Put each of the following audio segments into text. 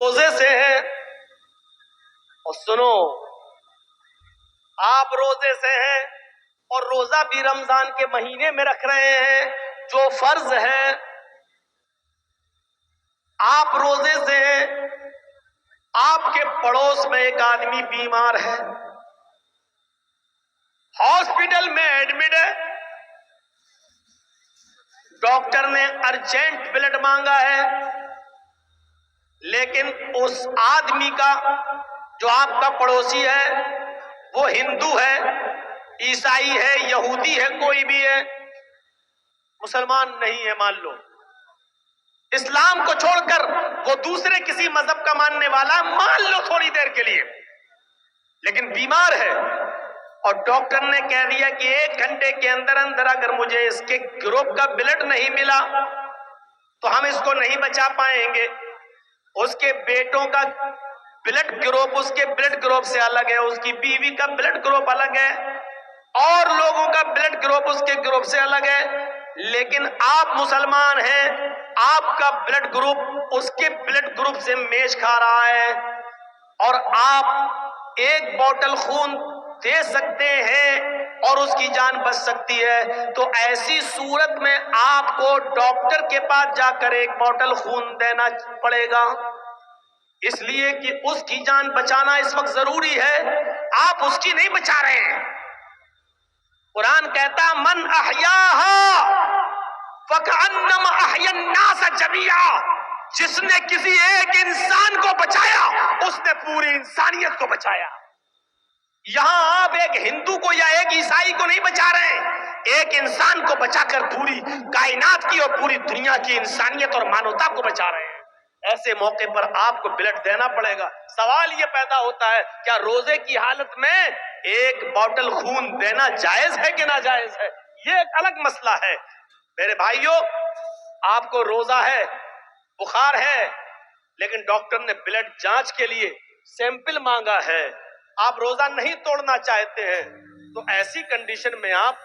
روزے سے ہیں اور سنو، آپ روزے سے ہیں اور روزہ بھی رمضان کے مہینے میں رکھ رہے ہیں جو فرض ہے. آپ روزے سے ہیں، آپ کے پڑوس میں ایک آدمی بیمار ہے، ہاسپٹل میں ایڈمٹ ہے، ڈاکٹر نے ارجنٹ بلڈ مانگا ہے، لیکن اس آدمی کا جو آپ کا پڑوسی ہے وہ ہندو ہے، عیسائی ہے، یہودی ہے، کوئی بھی ہے، مسلمان نہیں ہے، مان لو اسلام کو چھوڑ کر وہ دوسرے کسی مذہب کا ماننے والا، مان لو تھوڑی دیر کے لیے، لیکن بیمار ہے اور ڈاکٹر نے کہہ دیا کہ 1 گھنٹے کے اندر اندر اگر مجھے اس کے گروپ کا بلڈ نہیں ملا تو ہم اس کو نہیں بچا پائیں گے. اس کے بیٹوں کا بلڈ گروپ اس کے بلڈ گروپ سے الگ ہے، اس کی بیوی کا بلڈ گروپ الگ ہے، اور لوگوں کا بلڈ گروپ اس کے گروپ سے الگ ہے، لیکن آپ مسلمان ہیں، آپ کا بلڈ گروپ اس کے بلڈ گروپ سے میچ کھا رہا ہے اور آپ 1 بوتل خون دے سکتے ہیں اور اس کی جان بچ سکتی ہے. تو ایسی صورت میں آپ کو ڈاکٹر کے پاس جا کر 1 بوتل خون دینا پڑے گا، اس لیے کہ اس کی جان بچانا اس وقت ضروری ہے، آپ اس کی نہیں بچا رہے ہیں. قرآن کہتا من احیاہا فکأنما احیا الناس جميعا، جس نے کسی ایک انسان کو بچایا اس نے پوری انسانیت کو بچایا. یہاں آپ ایک ہندو کو یا ایک عیسائی کو نہیں بچا رہے ہیں، ایک انسان کو بچا کر پوری کائنات کی اور پوری دنیا کی انسانیت اور مانوتا کو بچا رہے ہیں. ایسے موقع پر آپ کو بلڈ دینا پڑے گا. سوال یہ پیدا ہوتا ہے کیا روزے کی حالت میں 1 بوتل خون دینا جائز ہے کہ ناجائز ہے؟ یہ ایک الگ مسئلہ ہے. میرے بھائیوں، آپ کو روزہ ہے، بخار ہے، لیکن ڈاکٹر نے بلڈ جانچ کے لیے سیمپل مانگا ہے، آپ روزہ نہیں توڑنا چاہتے ہیں، تو ایسی کنڈیشن میں آپ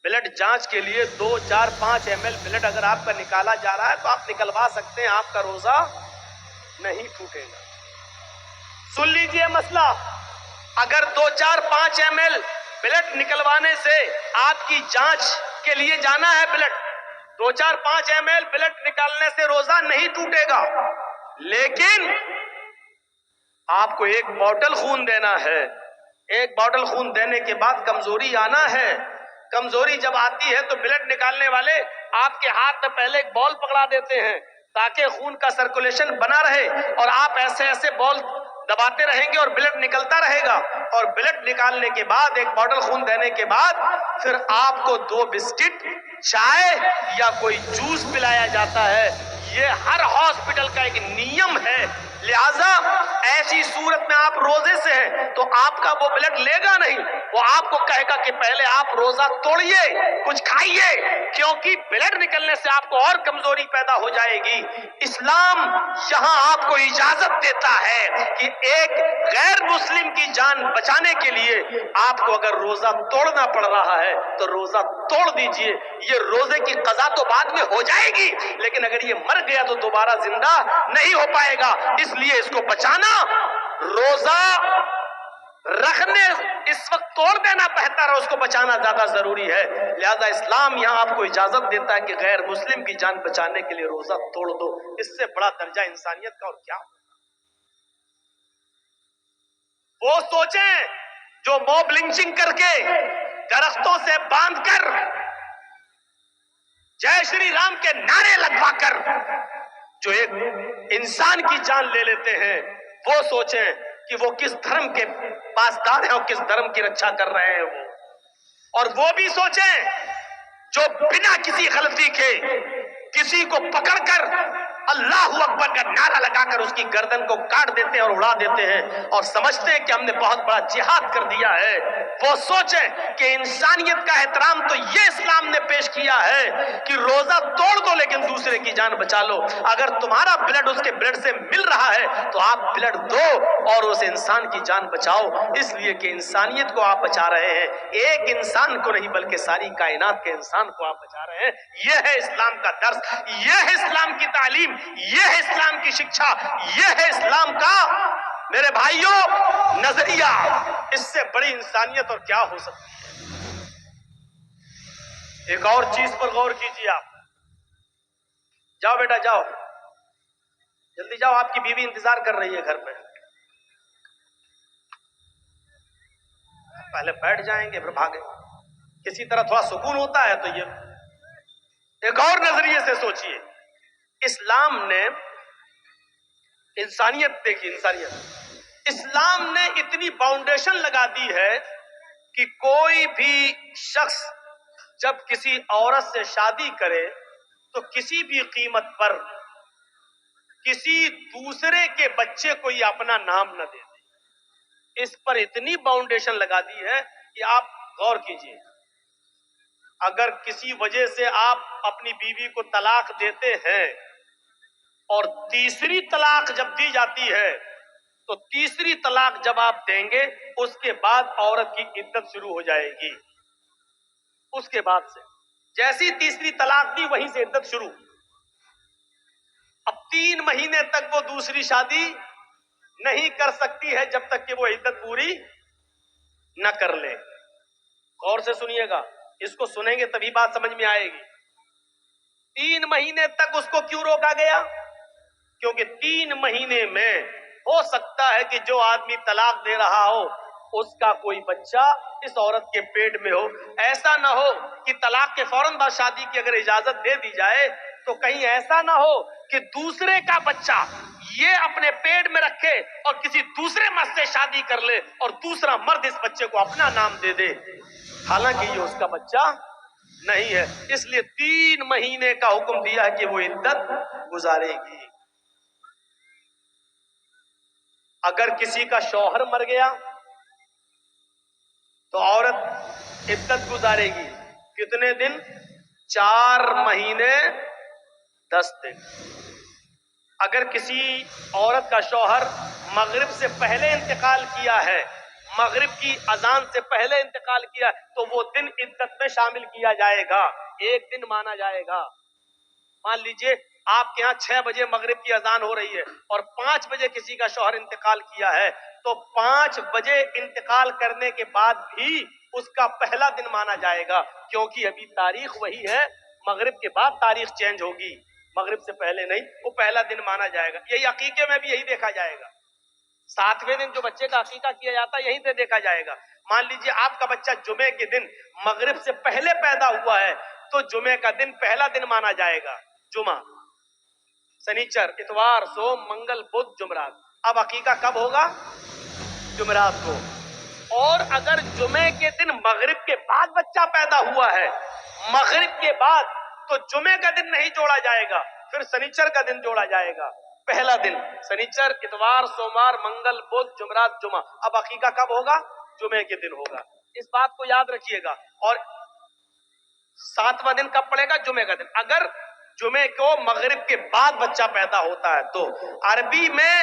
بلڈ جانچ کے لیے 2 4 5 ml بلڈ اگر آپ کا نکالا جا رہا ہے تو آپ نکلوا سکتے ہیں، آپ کا روزہ نہیں ٹوٹے گا. سن لیجئے مسئلہ، اگر 2 4 5 ml بلڈ نکلوانے سے آپ کی جانچ کے لیے جانا ہے بلڈ، 2 4 5 ml بلڈ نکالنے سے روزہ نہیں ٹوٹے گا، لیکن آپ کو 1 بوتل خون دینا ہے. 1 بوتل خون دینے کے بعد کمزوری آنا ہے. کمزوری جب آتی ہے تو بلڈ نکالنے والے آپ کے ہاتھ میں پہلے ایک بال پکڑا دیتے ہیں تاکہ خون کا سرکولیشن بنا رہے، اور آپ ایسے ایسے بال دباتے رہیں گے اور بلڈ نکلتا رہے گا، اور بلڈ نکالنے کے بعد 1 بوتل خون دینے کے بعد پھر آپ کو 2 بسکٹ، چائے یا کوئی جوس پلایا جاتا ہے. یہ ہر ہاسپٹل کا ایک نیم ہے. لہذا ایسی صورت میں آپ روزے سے ہیں تو آپ کا وہ بلڈ لے گا نہیں، وہ آپ کو کہے گا کہ پہلے آپ روزہ توڑیے، کچھ کھائیے، کیونکہ بلڈ نکلنے سے آپ کو اور کمزوری پیدا ہو جائے گی. اسلام یہاں آپ کو اجازت دیتا ہے کہ ایک غیر مسلم کی جان بچانے کے لیے آپ کو اگر روزہ توڑنا پڑ رہا ہے تو روزہ توڑ دیجئے. یہ روزے کی قضا تو بعد میں ہو جائے گی، لیکن اگر یہ مر گیا تو دوبارہ زندہ نہیں ہو پائے گا. اس لیے اس کو بچانا، روزہ رکھنے اس وقت توڑ دینا بہتر ہے، اس کو بچانا زیادہ ضروری ہے. لہذا اسلام یہاں آپ کو اجازت دیتا ہے کہ غیر مسلم کی جان بچانے کے لیے روزہ توڑ دو. اس سے بڑا درجہ انسانیت کا اور کیا؟ وہ سوچیں جو موب لنچنگ کر کے درختوں سے باندھ کر جے شری رام کے نعرے لگوا کر جو ایک انسان کی جان لے لیتے ہیں، وہ سوچیں کہ وہ کس دھرم کے پاسدار ہیں اور کس دھرم کی رکشا کر رہے ہیں وہ. اور وہ بھی سوچیں جو بنا کسی غلطی کے کسی کو پکڑ کر اللہ اکبر کا نعرہ لگا کر اس کی گردن کو کاٹ دیتے ہیں اور اڑا دیتے ہیں اور سمجھتے ہیں کہ ہم نے بہت بڑا جہاد کر دیا ہے. وہ سوچیں کہ انسانیت کا احترام تو یہ اسلام نے پیش کیا ہے کہ روزہ توڑ دو لیکن دوسرے کی جان بچا لو. اگر تمہارا بلڈ اس کے بلڈ سے مل رہا ہے تو آپ بلڈ دو اور اس انسان کی جان بچاؤ، اس لیے کہ انسانیت کو آپ بچا رہے ہیں، ایک انسان کو نہیں بلکہ ساری کائنات کے انسان کو آپ بچا رہے ہیں. یہ ہے اسلام کا درس، یہ ہے اسلام کی تعلیم. تعلیم، یہ ہے اسلام کی شکشا، یہ ہے اسلام کا میرے بھائیوں نظریہ۔ اس سے بڑی انسانیت اور کیا ہو سکتی ہے؟ ایک اور چیز پر غور کیجیے آپ۔ جاؤ بیٹا جاؤ، جلدی جاؤ، آپ کی بیوی انتظار کر رہی ہے گھر پہ۔ پہلے بیٹھ جائیں گے پھر بھاگیں، کسی طرح تھوڑا سکون ہوتا ہے۔ تو یہ ایک اور نظریے سے سوچئے، اسلام نے انسانیت دیکھی، انسانیت، اسلام نے اتنی باؤنڈیشن لگا دی ہے کہ کوئی بھی شخص جب کسی عورت سے شادی کرے تو کسی بھی قیمت پر کسی دوسرے کے بچے کو یہ اپنا نام نہ دے دے۔ اس پر اتنی باؤنڈیشن لگا دی ہے کہ آپ غور کیجئے، اگر کسی وجہ سے آپ اپنی بیوی کو طلاق دیتے ہیں اور تیسری طلاق جب دی جاتی ہے تو تیسری طلاق جب آپ دیں گے اس کے بعد عورت کی عدت شروع ہو جائے گی۔ اس کے بعد سے جیسی تیسری طلاق دی وہیں سے عدت شروع۔ اب 3 مہینے تک وہ دوسری شادی نہیں کر سکتی ہے جب تک کہ وہ عدت پوری نہ کر لے۔ غور سے سنیے گا، اس کو سنیں گے تبھی بات سمجھ میں آئے گی۔ 3 مہینے تک اس کو کیوں روکا گیا؟ کیونکہ 3 مہینے میں ہو سکتا ہے کہ جو آدمی طلاق دے رہا ہو اس کا کوئی بچہ اس عورت کے پیٹ میں ہو۔ ایسا نہ ہو کہ طلاق کے فوراً بعد شادی کی اگر اجازت دے دی جائے تو کہیں ایسا نہ ہو کہ دوسرے کا بچہ یہ اپنے پیٹ میں رکھے اور کسی دوسرے مرد سے شادی کر لے اور دوسرا مرد اس بچے کو اپنا نام دے دے، حالانکہ یہ اس کا بچہ نہیں ہے۔ اس لیے 3 مہینے کا حکم دیا ہے کہ وہ عدت گزارے گی۔ اگر کسی کا شوہر مر گیا تو عورت عدت گزارے گی کتنے دن؟ 4 مہینے 10 دن۔ اگر کسی عورت کا شوہر مغرب سے پہلے انتقال کیا ہے، مغرب کی اذان سے پہلے انتقال کیا تو وہ دن عدت میں شامل کیا جائے گا، 1 دن مانا جائے گا۔ مان لیجئے آپ کے ہاں 6 بجے مغرب کی اذان ہو رہی ہے اور 5 بجے کسی کا شوہر انتقال کیا ہے تو 5 بجے انتقال کرنے کے بعد بھی اس کا پہلا دن مانا جائے گا، کیونکہ ابھی تاریخ وہی ہے، مغرب کے بعد تاریخ چینج ہوگی، مغرب سے پہلے نہیں، وہ پہلا دن مانا جائے گا۔ یہی عقیقے میں بھی یہی دیکھا جائے گا، 7ویں دن جو بچے کا عقیقہ کیا جاتا ہے یہیں سے دیکھا جائے گا۔ مان لیجئے آپ کا بچہ جمعے کے دن مغرب سے پہلے پیدا ہوا ہے تو جمعے کا دن پہلا دن مانا جائے گا، جمعہ، سنیچر، اتوار، سوم، منگل، بدھ، جمعرات۔ اب عقیقہ کب ہوگا؟ جمعرات کو۔ اور اگر جمعے کے دن مغرب کے بعد بچہ پیدا ہوا ہے، مغرب کے بعد، تو جمعے کا دن نہیں جوڑا جائے گا، پھر سنیچر کا دن جوڑا جائے گا، پہلا دن، سنیچر، اتوار، سوموار، منگل، بدھ، جمعرات، جمعہ۔ اب عقیقہ کب ہوگا؟ جمعے کے دن ہوگا۔ اس بات کو یاد رکھیے گا۔ اور 7واں دن کب پڑے گا؟ جمعے کا دن۔ اگر جمعے کو مغرب کے بعد بچہ پیدا ہوتا ہے تو عربی میں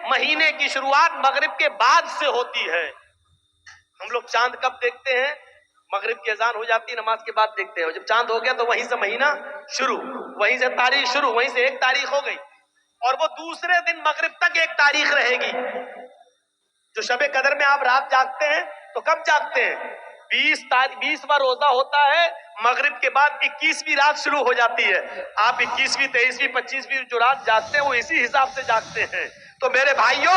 مہینے کی شروعات مغرب کے بعد سے ہوتی ہے۔ ہم لوگ چاند کب دیکھتے ہیں؟ مغرب کی اذان ہو جاتی ہے، نماز کے بعد دیکھتے ہیں، جب چاند ہو گیا تو وہیں سے مہینہ شروع، وہیں سے تاریخ شروع، وہیں سے 1 تاریخ ہو گئی، اور وہ دوسرے دن مغرب تک 1 تاریخ رہے گی۔ جو شب قدر میں آپ رات جاگتے ہیں تو کب جاگتے ہیں؟ 20واں روزہ ہوتا ہے، مغرب کے بعد 21ویں رات شروع ہو جاتی ہے، آپ 21ویں، 23ویں، 25ویں جو رات جاگتے ہیں وہ اسی حساب سے جاگتے ہیں۔ تو میرے بھائیوں،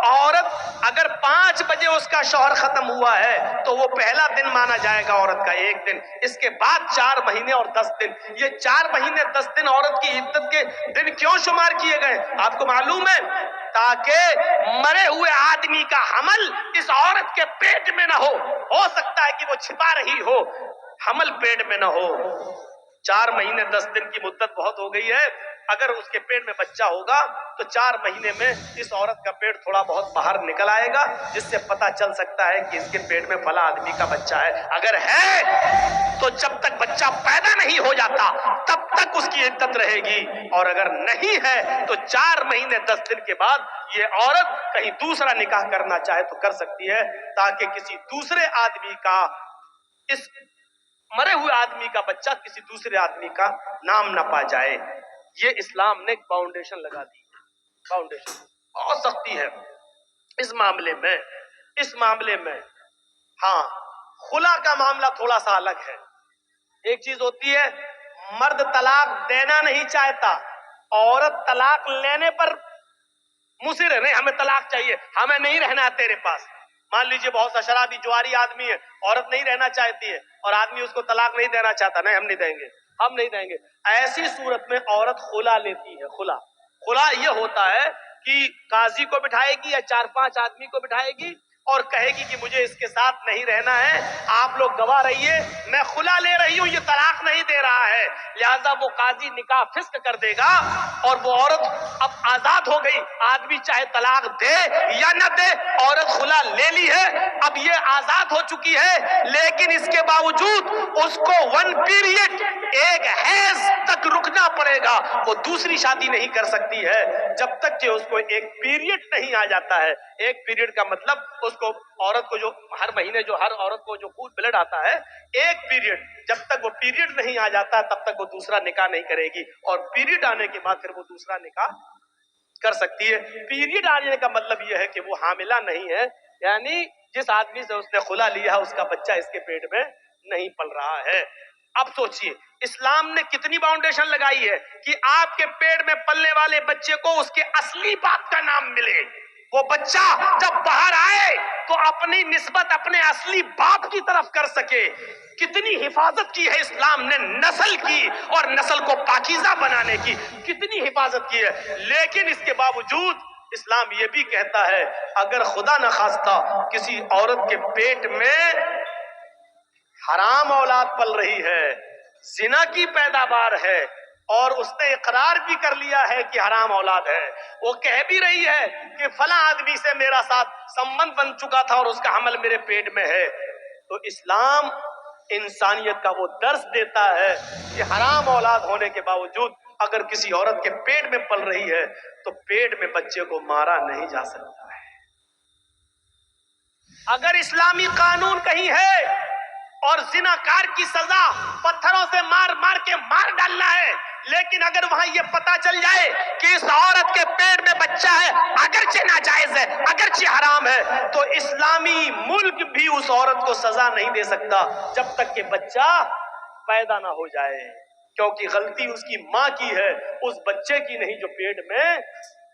عورت اگر 5 بجے اس کا شوہر ختم ہوا ہے تو وہ پہلا دن مانا جائے گا عورت کا، 1 دن، اس کے بعد 4 مہینے اور 10 دن۔ یہ 4 مہینے 10 دن عورت کی عدت کے دن کیوں شمار کیے گئے آپ کو معلوم ہے؟ تاکہ مرے ہوئے آدمی کا حمل اس عورت کے پیٹ میں نہ ہو سکتا ہے کہ وہ چھپا رہی ہو، حمل پیٹ میں نہ ہو۔ 4 مہینے 10 دن کی مدت بہت ہو گئی ہے، اگر اس کے پیٹ میں بچہ ہوگا تو 4 مہینے میں اس عورت کا پیٹ تھوڑا بہت باہر نکل آئے گا، جس سے پتہ چل سکتا ہے کہ اس کے پیٹ میں فلاں آدمی کا بچہ ہے۔ اگر ہے تو جب تک بچہ پیدا نہیں ہو جاتا تب تک اس کی عدت رہے گی، اور اگر نہیں ہے تو 4 مہینے 10 دن کے بعد یہ عورت کہیں دوسرا نکاح کرنا چاہے تو کر سکتی ہے، تاکہ کسی دوسرے آدمی کا، اس مرے ہوئے آدمی کا بچہ کسی دوسرے آدمی کا نام نہ پا جائے۔ یہ اسلام نے ایک باؤنڈیشن لگا دی، باؤنڈیشن بہت سختی ہے اس معاملے میں، اس معاملے میں۔ ہاں خلا کا معاملہ تھوڑا سا الگ ہے۔ ایک چیز ہوتی ہے مرد طلاق دینا نہیں چاہتا، عورت طلاق لینے پر مصر ہے، نہیں ہمیں طلاق چاہیے، ہمیں نہیں رہنا تیرے پاس۔ مان لیجئے بہت سا شرابی جواری آدمی ہے، عورت نہیں رہنا چاہتی ہے اور آدمی اس کو طلاق نہیں دینا چاہتا، نہیں ہم نہیں دیں گے، ہم نہیں دیں گے۔ ایسی صورت میں عورت خلا لیتی ہے۔ خلا، خلا یہ ہوتا ہے کہ قاضی کو بٹھائے گی یا 4-5 آدمی کو بٹھائے گی اور کہے گی کہ مجھے اس کے ساتھ نہیں رہنا ہے، آپ لوگ گواہ رہیے، میں خلا لے رہی ہوں، یہ طلاق نہیں دے رہا ہے، لہذا وہ قاضی نکاح فسخ کر دے گا اور وہ عورت اب آزاد ہو گئی۔ آدمی چاہے طلاق دے یا نہ دے، عورت خلا لے لی ہے، اب یہ آزاد ہو چکی ہے، لیکن اس کے باوجود اس کو 1 پیریڈ، ایک حیض تک رکنا پڑے گا، وہ دوسری شادی نہیں کر سکتی ہے جب تک کہ اس کو ایک پیریڈ نہیں آ جاتا ہے۔ ایک پیریڈ کا مطلب اس کو، عورت کو جو ہر مہینے جو ہر عورت کو جو خون بلڈ آتا ہے، ایک پیریڈ، جب تک وہ پیریڈ نہیں آ جاتا تب تک وہ دوسرا نکاح نہیں کرے گی، اور پیریڈ آنے کے بعد پھر وہ دوسرا نکاح کر سکتی ہے۔ پیریڈ آنے کا مطلب یہ ہے کہ وہ حاملہ نہیں ہے، یعنی جس آدمی سے اس نے خلا لیا ہے اس کا بچہ اس کے پیٹ میں نہیں پل رہا ہے۔ اب سوچئے اسلام نے کتنی باؤنڈیشن لگائی ہے کہ آپ کے پیٹ میں پلنے والے بچے کو اس کے اصلی باپ کا نام ملے، وہ بچہ جب باہر آئے تو اپنی نسبت اپنے اصلی باپ کی طرف کر سکے۔ کتنی حفاظت کی ہے اسلام نے نسل کی، اور نسل کو پاکیزہ بنانے کی کتنی حفاظت کی ہے، لیکن اس کے باوجود اسلام یہ بھی کہتا ہے اگر خدا نخواستہ کسی عورت کے پیٹ میں حرام اولاد پل رہی ہے، زنا کی پیداوار ہے، اور اس نے اقرار بھی کر لیا ہے کہ حرام اولاد ہے، وہ کہہ بھی رہی ہے کہ فلاں آدمی سے میرا ساتھ سمبند بن چکا تھا اور اس کا حمل میرے پیٹ میں ہے، تو اسلام انسانیت کا وہ درس دیتا ہے کہ حرام اولاد ہونے کے باوجود اگر کسی عورت کے پیٹ میں پل رہی ہے تو پیٹ میں بچے کو مارا نہیں جا سکتا ہے۔ اگر اسلامی قانون کہیں ہے اور زناکار کی سزا پتھروں سے مار مار کے مار ڈالنا ہے، لیکن اگر وہاں یہ پتا چل جائے کہ اس عورت کے پیٹ میں بچہ ہے، اگرچہ ناجائز ہے، اگرچہ حرام ہے، تو اسلامی ملک بھی اس عورت کو سزا نہیں دے سکتا جب تک کہ بچہ پیدا نہ ہو جائے، کیونکہ غلطی اس کی ماں کی ہے، اس بچے کی نہیں جو پیٹ میں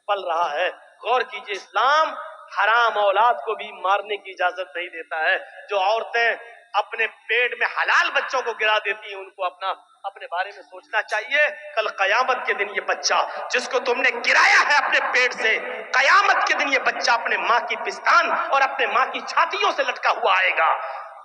پل رہا ہے۔ غور کیجئے اسلام حرام اولاد کو بھی مارنے کی اجازت نہیں دیتا ہے۔ جو عورتیں اپنے پیٹ میں حلال بچوں کو گرا دیتی ہیں ان کو اپنے بارے میں سوچنا چاہیے، کل قیامت کے دن یہ بچہ جس کو تم نے گرایا ہے اپنے پیٹ سے، قیامت کے دن یہ بچہ اپنے ماں کی پستان اور اپنے ماں کی چھاتیوں سے لٹکا ہوا آئے گا۔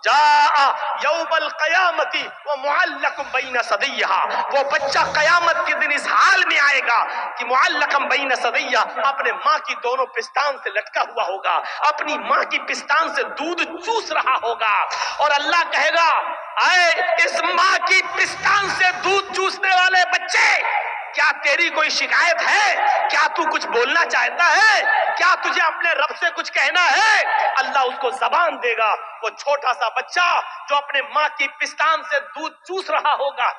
جاء یوم القیامت ومعلق بین ثدیہا، وہ بچہ قیامت کے دن اس حال میں آئے گا کہ معلق بین ثدیہا، اپنے ماں کی دونوں پستان سے لٹکا ہوا ہوگا، اپنی ماں کی پستان سے دودھ چوس رہا ہوگا، اور اللہ کہے گا اے اس ماں کی پستان سے دودھ چوسنے والے بچے، کیا تیری کوئی شکایت ہے؟ کیا تو کچھ بولنا چاہتا ہے؟ کیا تجھے اپنے رب سے کچھ کہنا ہے؟ اللہ اس کو زبان دے گا۔ وہ چھوٹا سا بچہ جو اپنے ماں کی پستان سے دودھ چوس رہا ہوگا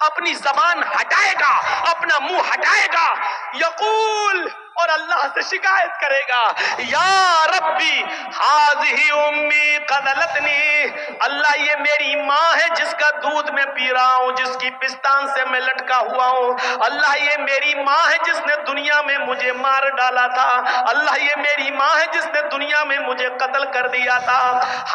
اپنی زبان ہٹائے گا، اپنا منہ ہٹائے گا، یقول، اور اللہ سے شکایت کرے گا یا ربی ہذہ امی قتلتنی، اللہ یہ میری ماں ہے جس کا دودھ میں پی رہا ہوں، جس کی پستان سے میں لٹکا ہوا ہوں، اللہ یہ میری ماں ہے جس نے دنیا میں مجھے مار ڈالا تھا، اللہ یہ میری ماں ہے جس نے دنیا میں مجھے قتل کر دیا تھا،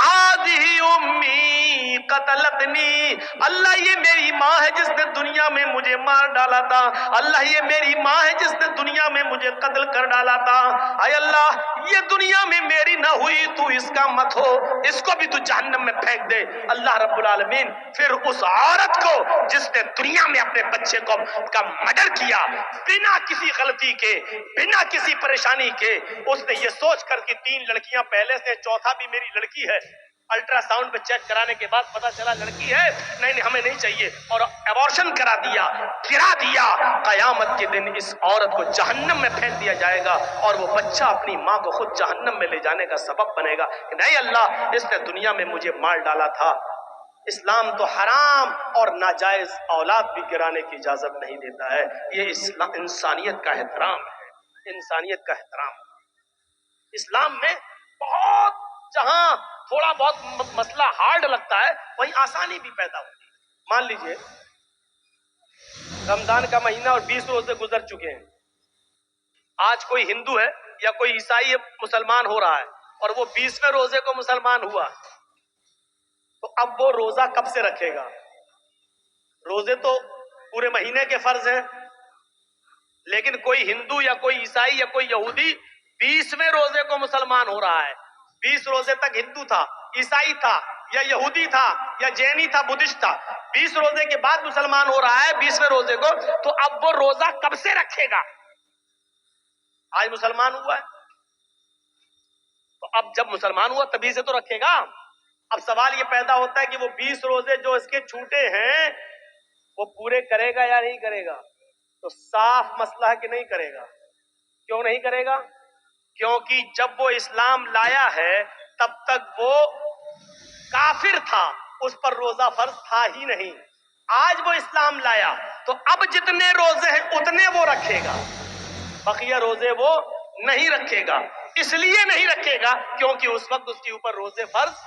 ہذہ امی قتلتنی، اللہ یہ میری ماں ہے جس نے دنیا میں مجھے مار ڈالا تھا، اللہ یہ میری ماں ہے جس نے دنیا میں مجھے قتل کر ڈالا تھا، اے اللہ یہ دنیا میں میری نہ ہوئی تو اس کا مت ہو، اس کو بھی تو جہنم میں پھینک دے۔ اللہ رب العالمین پھر اس عورت کو جس نے دنیا میں اپنے بچے کا مرڈر کیا بنا کسی غلطی کے، بنا کسی پریشانی کے، اس نے یہ سوچ کر کہ 3 لڑکیاں پہلے سے، چوتھا بھی میری لڑکی ہے، الٹرا ساؤنڈ پہ چیک کرانے کے بعد پتا چلا لڑکی ہے، نہیں ہمیں نہیں چاہیے، اور ایبورشن کرا دیا، گرا دیا، قیامت کے دن اس عورت کو جہنم میں پھینک دیا جائے گا، اور وہ بچہ اپنی ماں کو خود جہنم میں لے جانے کا سبب بنے گا کہ نہیں اللہ اس نے دنیا میں مجھے مار ڈالا تھا۔ اسلام تو حرام اور ناجائز اولاد بھی گرانے کی اجازت نہیں دیتا ہے. یہ اسلام انسانیت کا احترام ہے، انسانیت کا احترام. اسلام میں بہت جہاں تھوڑا بہت مسئلہ ہارڈ لگتا ہے وہیں آسانی بھی پیدا ہوتی ہے. مان لیجئے رمضان کا مہینہ اور 20 روزے گزر چکے ہیں. آج کوئی ہندو ہے یا کوئی عیسائی مسلمان ہو رہا ہے اور وہ 20ویں روزے کو مسلمان ہوا، تو اب وہ روزہ کب سے رکھے گا؟ روزے تو پورے مہینے کے فرض ہیں، لیکن کوئی ہندو یا کوئی عیسائی یا کوئی یہودی 20ویں روزے کو مسلمان ہو رہا ہے. 20 روزے تک ہندو تھا، عیسائی تھا یا یہودی تھا یا جینی تھا، بدھسٹ تھا. 20 روزے کے بعد مسلمان ہو رہا ہے 20ویں روزے کو، تو اب وہ روزہ کب سے رکھے گا؟ آج مسلمان ہوا ہے تو اب جب مسلمان ہوا تبھی سے تو رکھے گا. اب سوال یہ پیدا ہوتا ہے کہ وہ 20 روزے جو اس کے چھوٹے ہیں وہ پورے کرے گا یا نہیں کرے گا؟ تو صاف مسئلہ ہے کہ نہیں کرے گا. کیوں نہیں کرے گا؟ کیونکہ جب وہ اسلام لایا ہے تب تک وہ کافر تھا، اس پر روزہ فرض تھا ہی نہیں. آج وہ اسلام لایا تو اب جتنے روزے ہیں اتنے وہ رکھے گا، بقیہ روزے وہ نہیں رکھے گا. اس لیے نہیں رکھے گا کیونکہ اس وقت اس کے اوپر روزے فرض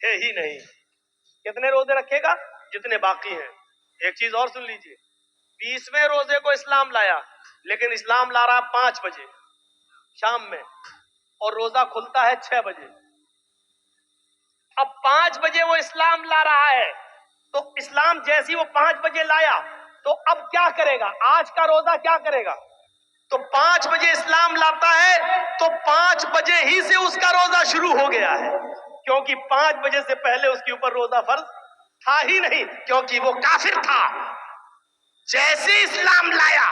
ہے ہی نہیں. کتنے روزے رکھے گا؟ جتنے باقی ہیں. ایک چیز اور سن لیجئے، 20ویں روزے کو اسلام لایا، لیکن اسلام لا رہا 5 بجے شام میں اور روزہ کھلتا ہے 6 بجے. اب 5 بجے وہ اسلام لا رہا ہے تو اسلام جیسی وہ 5 بجے لایا تو اب کیا کرے گا؟ آج کا روزہ کیا کرے گا؟ تو 5 بجے اسلام لاتا ہے تو 5 بجے ہی سے اس کا روزہ شروع ہو گیا ہے، کیونکہ 5 بجے سے پہلے اس کے اوپر روزہ فرض تھا ہی نہیں، کیونکہ وہ کافر تھا. جیسے اسلام لایا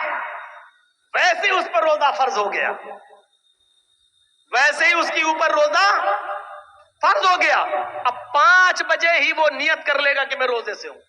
ویسے اس پر روزہ فرض ہو گیا، ویسے ہی اس کے اوپر روزہ فرض ہو گیا. اب 5 بجے ہی وہ نیت کر لے گا کہ میں روزے سے ہوں.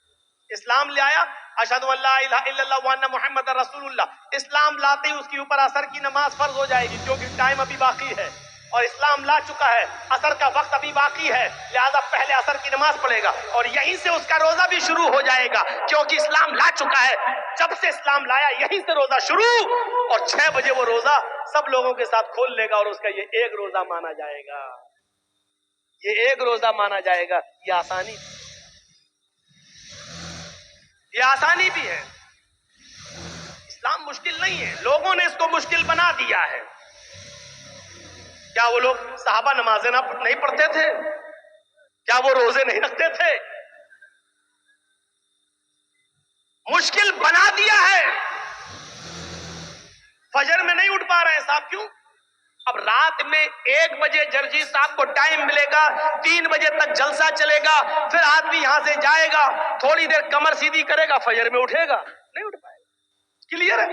اسلام لے آیا، اشہد ان لا الہ الا اللہ وان محمد رسول اللہ. اسلام لاتے ہی اس کے اوپر عصر کی نماز فرض ہو جائے گی کیونکہ ٹائم ابھی باقی ہے، اور اسلام لا چکا ہے، عصر کا وقت ابھی باقی ہے، لہذا پہلے عصر کی نماز پڑھے گا اور یہیں سے اس کا روزہ بھی شروع ہو جائے گا کیونکہ اسلام لا چکا ہے. جب سے اسلام لایا یہیں سے روزہ شروع، اور 6 بجے وہ روزہ سب لوگوں کے ساتھ کھول لے گا اور اس کا یہ ایک روزہ مانا جائے گا. یہ ایک روزہ مانا جائے گا. یہ آسانی، یہ آسانی بھی ہے. اسلام مشکل نہیں ہے، لوگوں نے اس کو مشکل بنا دیا ہے. کیا وہ لوگ صحابہ نمازیں نہیں پڑھتے تھے؟ کیا وہ روزے نہیں رکھتے تھے؟ مشکل بنا دیا ہے. فجر میں نہیں اٹھ پا رہے ہیں صاحب، کیوں؟ اب رات میں 1 بجے جرجی صاحب کو ٹائم ملے گا، 3 بجے تک جلسہ چلے گا، پھر آدمی یہاں سے جائے گا، تھوڑی دیر کمر سیدھی کرے گا، فجر میں اٹھے گا، نہیں اٹھ پائے گا. کلیئر ہے؟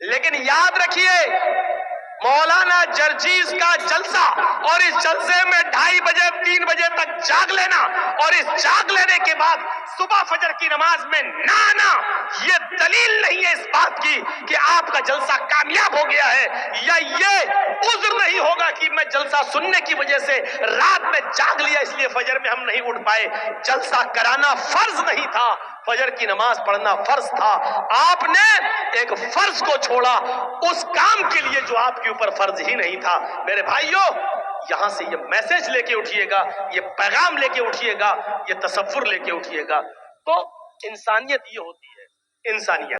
لیکن یاد رکھیے مولانا جرجیز کا جلسہ اور اس جلسے میں 2:30 بجے 3 بجے تک جاگ لینا اور اس جاگ لینے کے بعد صبح فجر کی نماز میں نہ آنا، یہ دلیل نہیں ہے اس بات کی کہ آپ کا جلسہ کامیاب ہو گیا ہے، یا یہ عذر نہیں ہوگا کہ میں جلسہ سننے کی وجہ سے رات میں جاگ لیا اس لیے فجر میں ہم نہیں اٹھ پائے. جلسہ کرانا فرض نہیں تھا، فجر کی نماز پڑھنا فرض تھا. آپ نے ایک فرض کو چھوڑا اس کام کے لیے جو آپ کے اوپر فرض ہی نہیں تھا. میرے بھائیوں، یہاں سے یہ میسج لے کے اٹھیے گا، یہ پیغام لے کے اٹھیے گا، یہ تصور لے کے اٹھیے گا. تو انسانیت یہ ہوتی ہے، انسانیت.